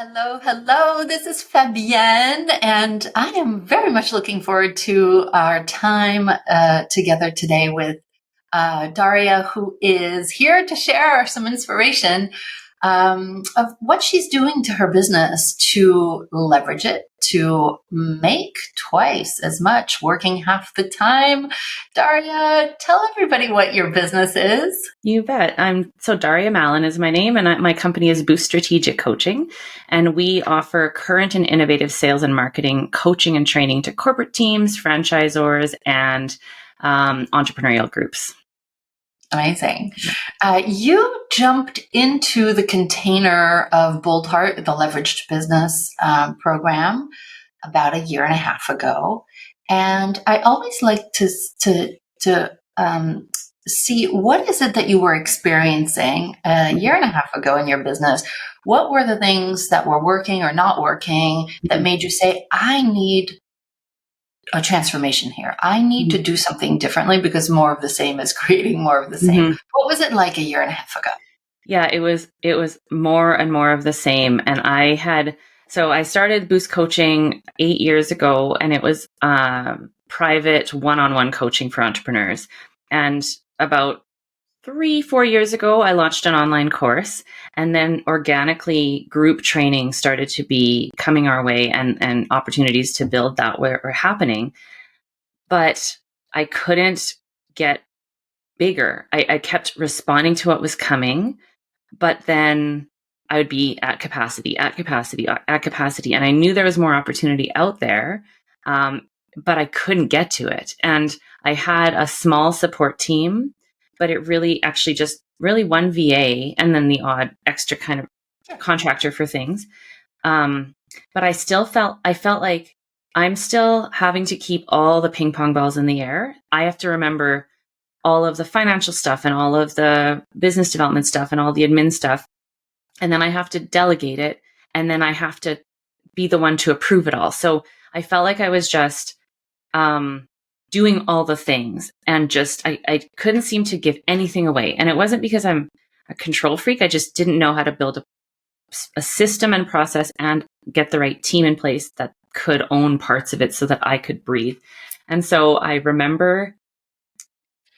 Hello, hello. This is Fabienne, and I am very much looking forward to our time together today with Daria, who is here to share some inspiration of what she's doing to her business to leverage it, to make twice as much, working half the time. Daria, tell everybody what your business is. You bet. Daria Marin is my name, and my company is Boost Strategic Coaching, and we offer current and innovative sales and marketing coaching and training to corporate teams, franchisors, and entrepreneurial groups. Amazing. You jumped into the container of Bold Heart, the leveraged business program, about a year and a half ago. And I always like to see what is it that you were experiencing a year and a half ago in your business. What were the things that were working or not working that made you say, I need a transformation here. I need to do something differently because more of the same is creating more of the same. Mm-hmm. What was it like a year and a half ago? Yeah, it was more and more of the same. And I started Boost Coaching 8 years ago, and it was private one-on-one coaching for entrepreneurs. And about 3-4 years ago, I launched an online course, and then organically group training started to be coming our way, and opportunities to build that were happening. But I couldn't get bigger. I kept responding to what was coming, but then I would be at capacity. And I knew there was more opportunity out there, but I couldn't get to it. And I had a small support team, but it really actually just really one VA and then the odd extra kind of contractor for things. But I felt like I'm still having to keep all the ping pong balls in the air. I have to remember all of the financial stuff and all of the business development stuff and all the admin stuff. And then I have to delegate it. And then I have to be the one to approve it all. So I felt like I was just doing all the things, and just I couldn't seem to give anything away. And it wasn't because I'm a control freak. I just didn't know how to build a system and process and get the right team in place that could own parts of it so that I could breathe. And so I remember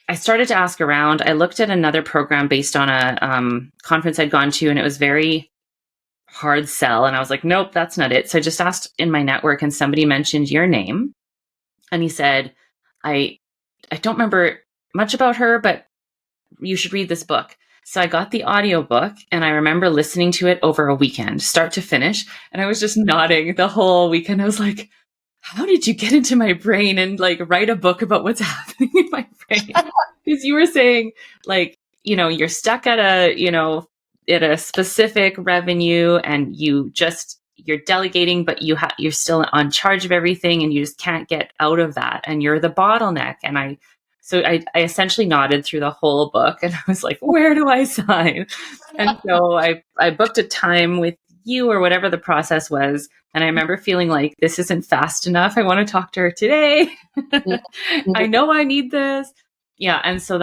I started to ask around. I looked at another program based on a conference I'd gone to, and it was very hard sell. And I was like, nope, that's not it. So I just asked in my network, and somebody mentioned your name. And he said, I don't remember much about her, but you should read this book. So I got the audiobook, and I remember listening to it over a weekend, start to finish. And I was just nodding the whole weekend. I was like, how did you get into my brain and like write a book about what's happening in my brain? Because you were saying like, you're stuck at at a specific revenue, and you're delegating, but you're still on charge of everything, and you just can't get out of that. And you're the bottleneck. And I essentially nodded through the whole book, and I was like, where do I sign? And so I booked a time with you or whatever the process was. And I remember feeling like, this isn't fast enough. I want to talk to her today. I know I need this. Yeah. And so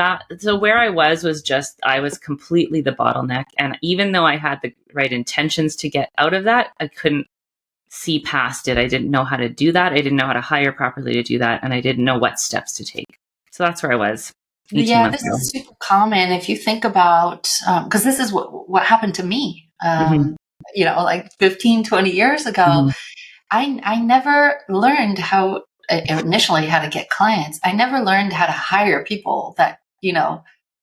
where I was just, I was completely the bottleneck. And even though I had the right intentions to get out of that, I couldn't see past it. I didn't know how to do that. I didn't know how to hire properly to do that. And I didn't know what steps to take. So that's where I was. Yeah, this is super common. If you think about, because this is what happened to me, like 15, 20 years ago. Mm-hmm. I never learned initially how to get clients. I never learned how to hire people that,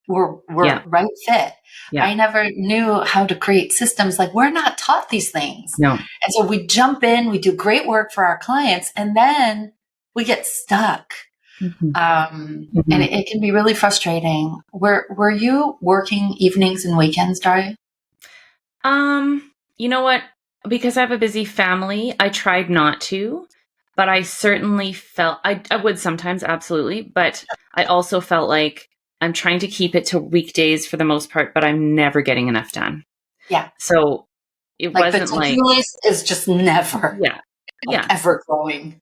were right fit. Yeah. I never knew how to create systems. Like, we're not taught these things. No. And so we jump in, we do great work for our clients, and then we get stuck. Mm-hmm. And it can be really frustrating. Were you working evenings and weekends, Daria? You know what? Because I have a busy family, I tried not to, but I certainly felt I would sometimes, absolutely. But I also felt like I'm trying to keep it to weekdays for the most part, but I'm never getting enough done. Yeah. So it wasn't the to-do list is just never ever growing.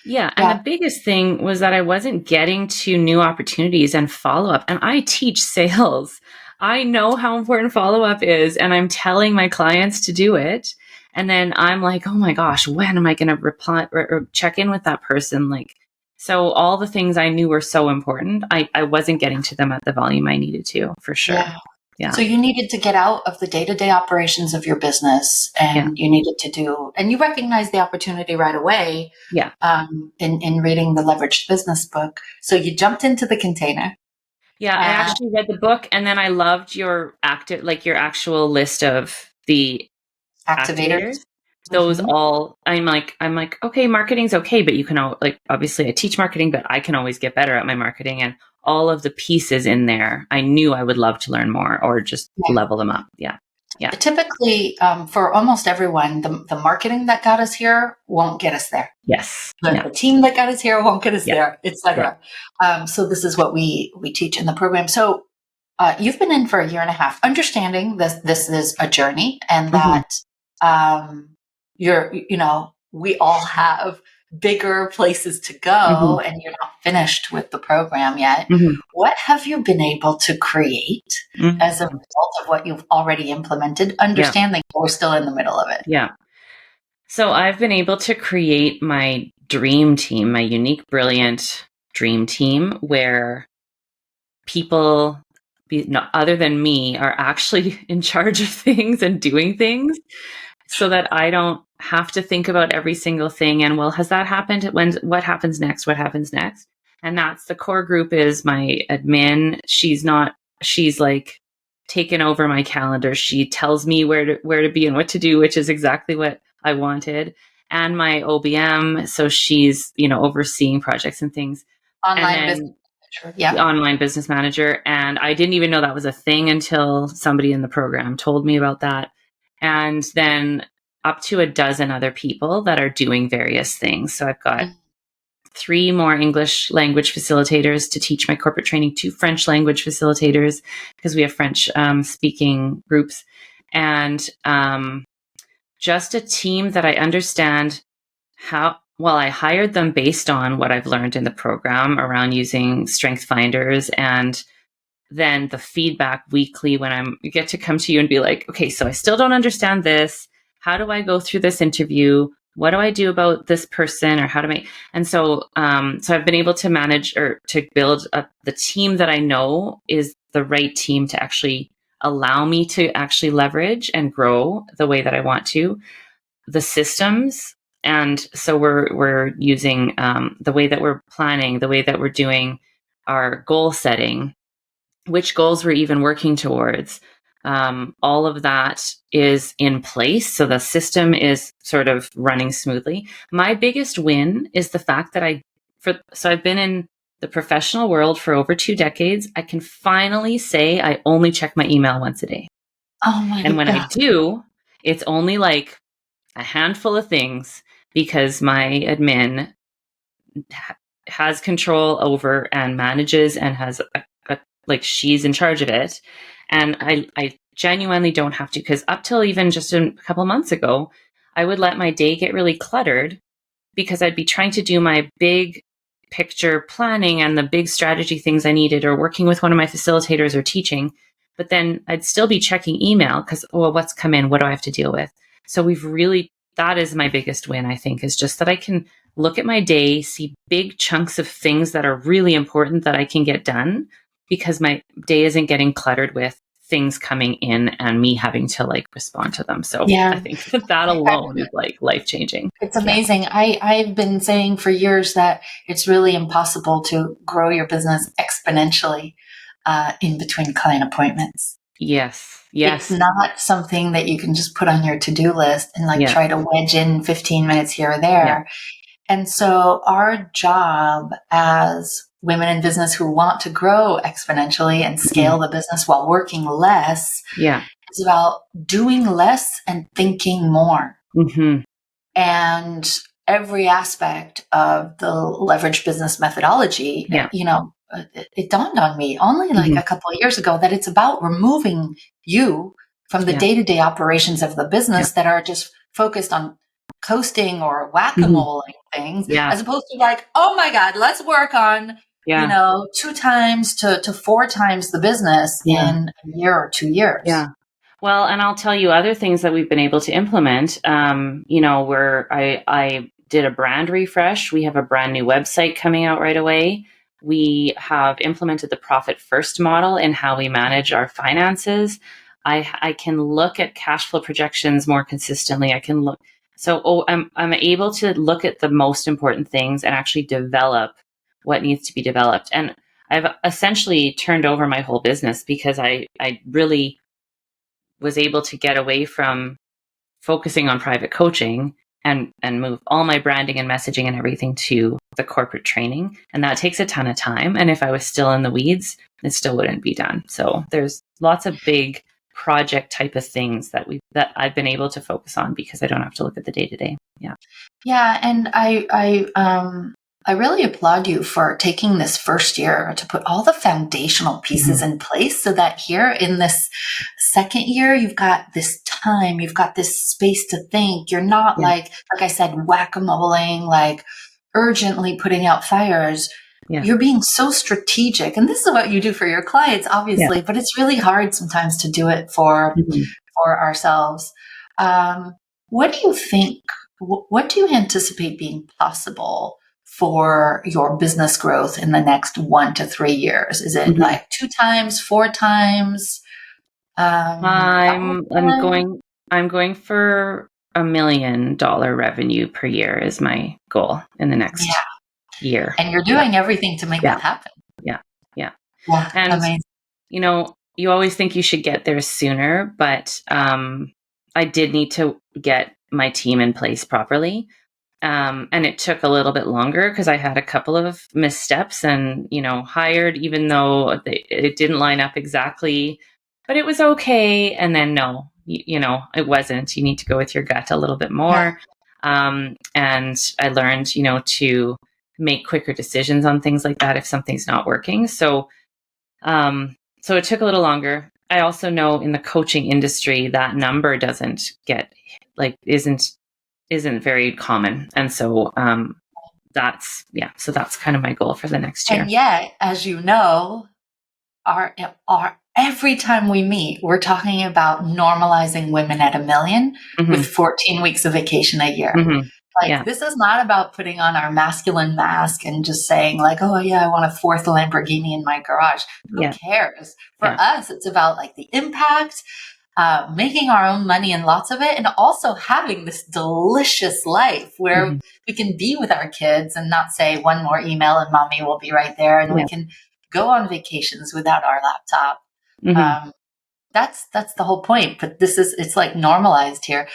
Yeah. And the biggest thing was that I wasn't getting to new opportunities and follow-up. And I teach sales. I know how important follow-up is, and I'm telling my clients to do it. And then I'm like, oh my gosh, when am I going to reply or check in with that person? Like, so all the things I knew were so important, I wasn't getting to them at the volume I needed to, for sure. Yeah. Yeah. So you needed to get out of the day-to-day operations of your business, Yeah. and you needed to do, and you recognized the opportunity right away Yeah. in reading the Leveraged Business book. So you jumped into the container. Yeah. I And actually read the book, and then I loved your your actual list of the activators. activators. Those Mhm. all, I'm like, okay, marketing's okay, but you can like, obviously I teach marketing, but I can always get better at my marketing, and all of the pieces in there, I knew I would love to learn more or just level them up. Yeah. Yeah. Typically, for almost everyone, the marketing that got us here won't get us there. Yes. The, Yeah. the team that got us here won't get us Yeah. there, Yeah. etc. So this is what we teach in the program. So you've been in for a year and a half, understanding this is a journey, and Mm-hmm. that we all have bigger places to Mm-hmm. go, and you're not finished with the program yet. Mm-hmm. What have you been able to create as a Mm-hmm. result of what you've already implemented, Yeah. understanding we're still in the middle of it? Yeah. So I've been able to create my dream team, my unique, brilliant dream team, where people other than me are actually in charge of things and doing things, so that I don't have to think about every single thing. And well, has that happened? What happens next? What happens next? And that's the core group is my admin. She's like taken over my calendar. She tells me where to be and what to do, which is exactly what I wanted. And my OBM. So she's, overseeing projects and things. And Online business then manager. the Yep. online business manager. And I didn't even know that was a thing until somebody in the program told me about that. And then up to a dozen other people that are doing various things. So I've got 3 more English language facilitators to teach my corporate training, 2 French language facilitators because we have French speaking groups, and just a team that I understand how well. I hired them based on what I've learned in the program around using strength finders, and then the feedback weekly when get to come to you and be like, okay, so I still don't understand this. How do I go through this interview? What do I do about this person, or how to make? And so, so I've been able to manage or to build up the team that I know is the right team to actually allow me to actually leverage and grow the way that I want to. The systems, and so we're using the way that we're planning, the way that we're doing our goal setting, which goals we're even working towards. All of that is in place. So the system is sort of running smoothly. My biggest win is the fact that so I've been in the professional world for over 2 decades. I can finally say I only check my email once a day. Oh my And when I God. do, it's only like a handful of things because my admin has control over and manages and has like she's in charge of it. And I genuinely don't have to, because up till even just a couple months ago, I would let my day get really cluttered because I'd be trying to do my big picture planning and the big strategy things I needed, or working with one of my facilitators or teaching. But then I'd still be checking email because, oh, what's come in? What do I have to deal with? So that is my biggest win, I think, is just that I can look at my day, see big chunks of things that are really important that I can get done because my day isn't getting cluttered with things coming in and me having to like respond to them. So I Yeah. think that alone is like life changing. It's Yeah. amazing. I've been saying for years that it's really impossible to grow your business exponentially in between client appointments. Yes. It's Yes. not something that you can just put on your to-do list and like Yeah. try to wedge in 15 minutes here or Yeah. there. And so our job as women in business who want to grow exponentially and scale the business while working less Yeah. is about doing less and thinking more. Mm-hmm. And every aspect of the leverage business methodology, Yeah. it dawned on me only like a couple of years ago that it's about removing you from the Yeah. day-to-day operations of the business that are just focused on coasting or whack-a-mole things, Yeah. as opposed to like, oh my God, let's work on, Yeah. 2 times to 4 times the business Yeah. in a year or 2 years. Yeah. Well, and I'll tell you other things that we've been able to implement. Where I did a brand refresh. We have a brand new website coming out right away. We have implemented the profit first model in how we manage our finances. I can look at cash flow projections more consistently. I can look. I'm able to look at the most important things and actually develop what needs to be developed. And I've essentially turned over my whole business because I really was able to get away from focusing on private coaching and move all my branding and messaging and everything to the corporate training. And that takes a ton of time. And if I was still in the weeds, it still wouldn't be done. So there's lots of big project type of things that I've been able to focus on because I don't have to look at the day to day. Yeah. Yeah, and I really applaud you for taking this first year to put all the foundational pieces in place so that here in this second year, you've got this time, you've got this space to think. You're not Yeah. like I said, whack-a-moling, like urgently putting out fires. Yeah. You're being so strategic. And this is what you do for your clients, obviously, but it's really hard sometimes to do it for ourselves. What do you think? What do you anticipate being possible for your business growth in the next 1 to 3 years? Is it like 2 times, 4 times, 5 times? I'm going for $1 million revenue per year is my goal in the next year. And you're doing everything to make that happen. Yeah. Yeah, And amazing. you always think you should get there sooner, but I did need to get my team in place properly. And it took a little bit longer because I had a couple of missteps and, hired, even though it didn't line up exactly, but it was okay. And then no, it wasn't. You need to go with your gut a little bit more. And I learned, to make quicker decisions on things like that if something's not working. So it took a little longer. I also know in the coaching industry that number isn't very common. And so that's kind of my goal for the next year. And yet, as you know, our every time we meet, we're talking about normalizing women at $1 million with 14 weeks of vacation a year. This is not about putting on our masculine mask and just saying like, oh yeah, I want a fourth Lamborghini in my garage. Who cares? For us, it's about like the impact, making our own money and lots of it, and also having this delicious life where we can be with our kids and not say one more email and mommy will be right there, and we can go on vacations without our laptop. That's the whole point. But it's like normalized here.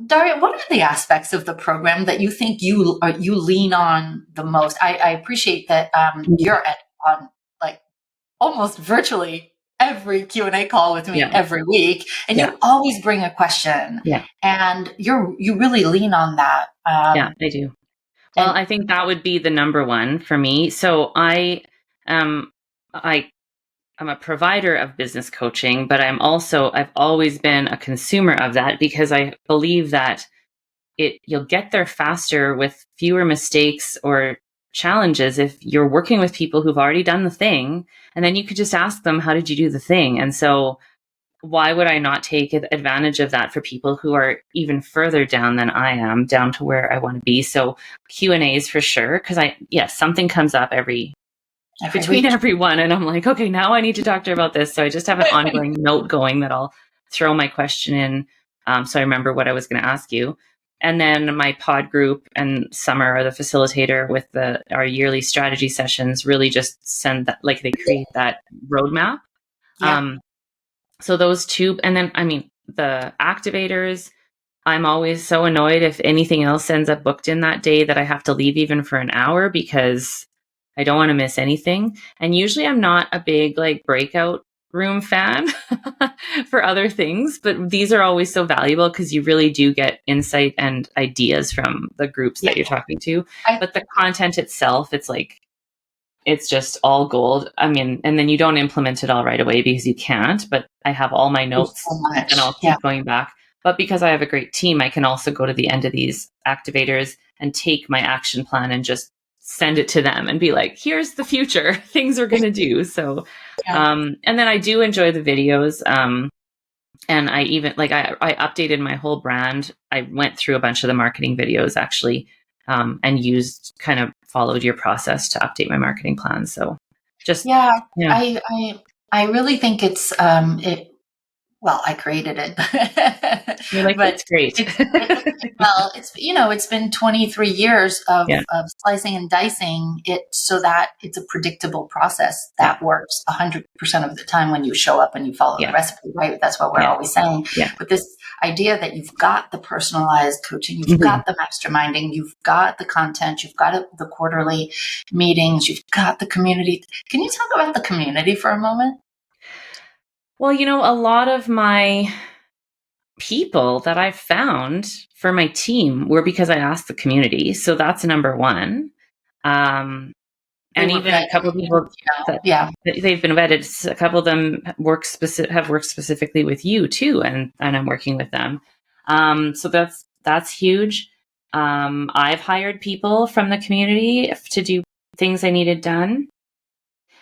Daria, what are the aspects of the program that you think you lean on the most? I appreciate that you're on like almost virtually every Q&A call with me every week, and you always bring a question, and you really lean on that. I do. Well, I think that would be the number one for me. So I'm a provider of business coaching, but I've always been a consumer of that because I believe that you'll get there faster with fewer mistakes or challenges if you're working with people who've already done the thing, and then you could just ask them, how did you do the thing? And so why would I not take advantage of that for people who are even further down than I am, down to where I want to be? So Q&As for sure, because something comes up between everyone, and I'm like, okay, now I need to talk to her about this. So I just have an ongoing note going that I'll throw my question in, so I remember what I was going to ask you. And then my pod group and Summer are the facilitator with our yearly strategy sessions. Really, just send that, like they create that roadmap. So those two, and then the activators. I'm always so annoyed if anything else ends up booked in that day that I have to leave even for an hour because I don't want to miss anything. And usually I'm not a big like breakout room fan for other things, but these are always so valuable because you really do get insight and ideas from the groups that you're talking to. But the content itself, it's just all gold. And then you don't implement it all right away because you can't, but I have all my notes and I'll keep going back. But because I have a great team, I can also go to the end of these activators and take my action plan and just send it to them and be like, here's the future things we're going to do. So, and then I do enjoy the videos. And I even I updated my whole brand. I went through a bunch of the marketing videos actually, and kind of followed your process to update my marketing plan. So just, Yeah, yeah, I really think it's well, I created it, you're like, but it's great. it's it's been 23 years Yeah. of slicing and dicing it so that it's a predictable process Yeah. that works 100% of the time when you show up and you follow the Yeah. recipe, right? That's what we're Yeah. always saying. Yeah. But this idea that you've got the personalized coaching, you've Mhm. got the masterminding, you've got the content, you've got the quarterly meetings, you've got the community. Can you talk about the community for a moment? Well, a lot of my people that I've found for my team were because I asked the community. So that's number one. Um, They and were even a vetted, couple of people that yeah. they've been vetted. A couple of them have worked specifically with you too, and I'm working with them. So that's huge. I've hired people from the community to do things I needed done.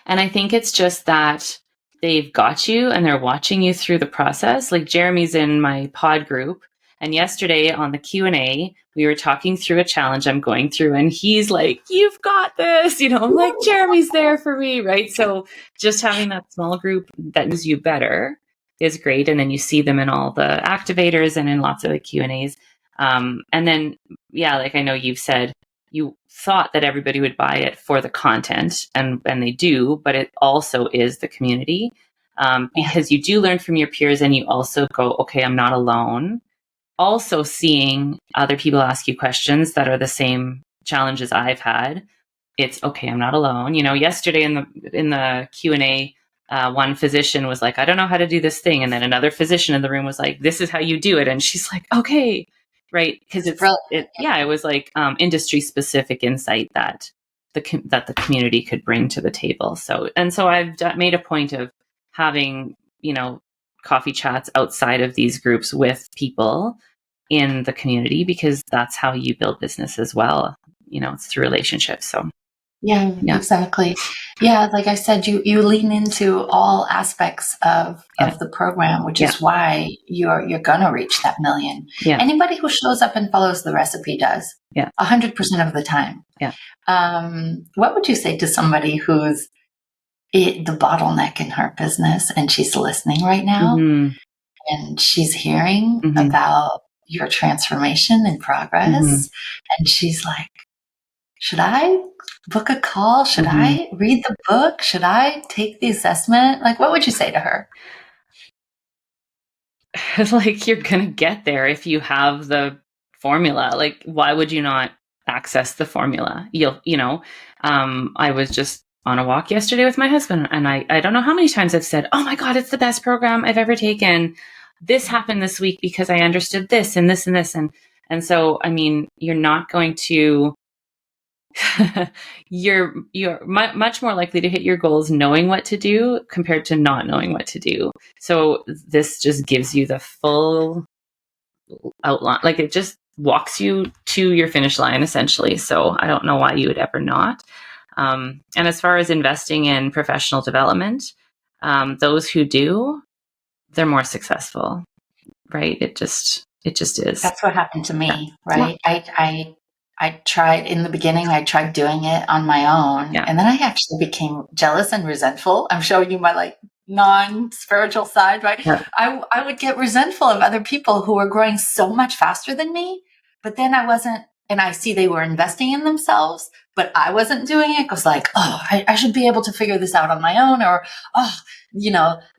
And I think it's just that they've got you and they're watching you through the process. Like Jeremy's in my pod group, and yesterday on the Q&A, we were talking through a challenge I'm going through, and he's like, "You've got this." I'm like, "Jeremy's there for me." Right? So just having that small group that knows you better is great, and then you see them in all the activators and in lots of the Q&As. And then, yeah, like I know you've said, you thought that everybody would buy it for the content, and they do, but it also is the community, Yeah. because you do learn from your peers, and you also go, okay, I'm not alone. Also, seeing other people ask you questions that are the same challenges I've had, it's okay, I'm not alone. Yesterday in the Q&A, one physician was like, I don't know how to do this thing, and then another physician in the room was like, this is how you do it, and she's like, okay, right? Because It's brilliant. it was like industry specific insight that the community could bring to the table. So I've made a point of having coffee chats outside of these groups with people in the community, because that's how you build business as well. It's through relationships. So Yeah, yeah. exactly. Yeah, like I said, you lean into all aspects Yeah. of the program, which Yeah. is why you're gonna reach that million. Yeah. Anybody who shows up and follows the recipe does. Yeah. 100% of the time. Yeah. What would you say to somebody who's the bottleneck in her business and she's listening right now Mm-hmm. and she's hearing Mm-hmm. about your transformation and Mm-hmm. progress, and she's like, should I book a call? Should Mm-hmm. I read the book? Should I take the assessment? Like, what would you say to her? Like, you're gonna get there if you have the formula. Like, why would you not access the formula? I was just on a walk yesterday with my husband, and I don't know how many times I've said, oh my God, it's the best program I've ever taken. This happened this week because I understood this and this and this. And so, I mean, you're not going to you're much more likely to hit your goals knowing what to do compared to not knowing what to do. So this just gives you the full outline. Like, it just walks you to your finish line essentially. So I don't know why you would ever not. And as far as investing in professional development, those who do, they're more successful, right? It just is. That's what happened to Yeah. me, right? I tried in the beginning, I tried doing it on my own, Yeah. and then I actually became jealous and resentful. I'm showing you my like non-spiritual side, right? Yeah. I would get resentful of other people who were growing so much faster than me, but then I wasn't, and I see they were investing in themselves, but I wasn't doing it. It was like, oh, I should be able to figure this out on my own, or oh,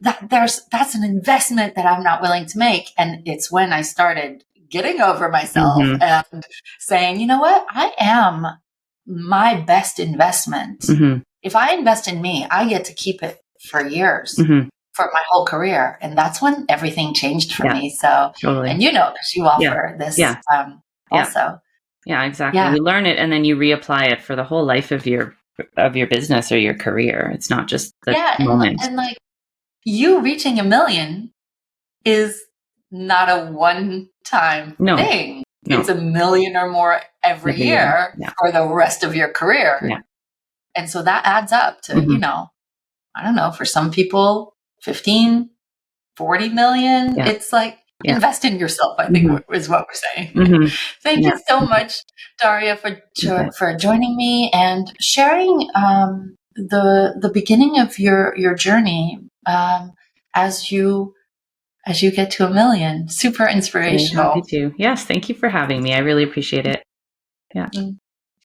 that's an investment that I'm not willing to make. And it's when I started getting over myself Mm-hmm. and saying, you know what, I am my best investment. Mm-hmm. If I invest in me, I get to keep it for years, Mm-hmm. for my whole career. And that's when everything changed for Yeah. me. So, Totally. and because you offer this Yeah. also. Yeah, exactly. Yeah. You learn it and then you reapply it for the whole life of your business or your career. It's not just the Yeah. moment. And like you reaching 1 million is not a one-time No. thing. It's 1 million or more every year Yeah. for the rest of your career. Yeah. And so that adds up to, Mhm. I don't know, for some people, 15, 40 million. Yeah. It's like Yeah. invest in yourself, I think is what we're saying. Thank you so much, Daria, for joining me and sharing the beginning of your journey as you get to 1 million. Super inspirational. Happy to. Yes, thank you for having me. I really appreciate it. Yeah.